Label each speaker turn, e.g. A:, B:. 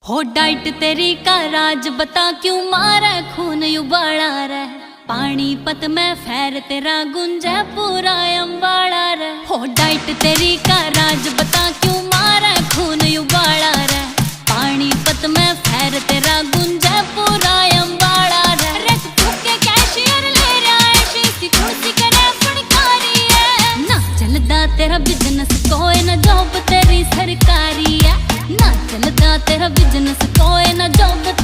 A: हो डाइट तेरी का राज बता क्यों मारे खून उबाला रे। पानीपत में फैर तेरा गुंजे पूरा अम्बाड़ा रे। हो डाइट तेरी का राज बता क्यों मारे खून उबाला रे। पानीपत में फैर तेरा गुंजे पूरा अम्बाड़ा रे। रख फूके कैशियर ले रहा है शीसी कुर्सी करे फनकारी है। ना चलदा तेरा बिजनेस कोई ना जॉब तेरी सरकारी है। ना चलदा तेरा बिजनेस कोई ना जॉब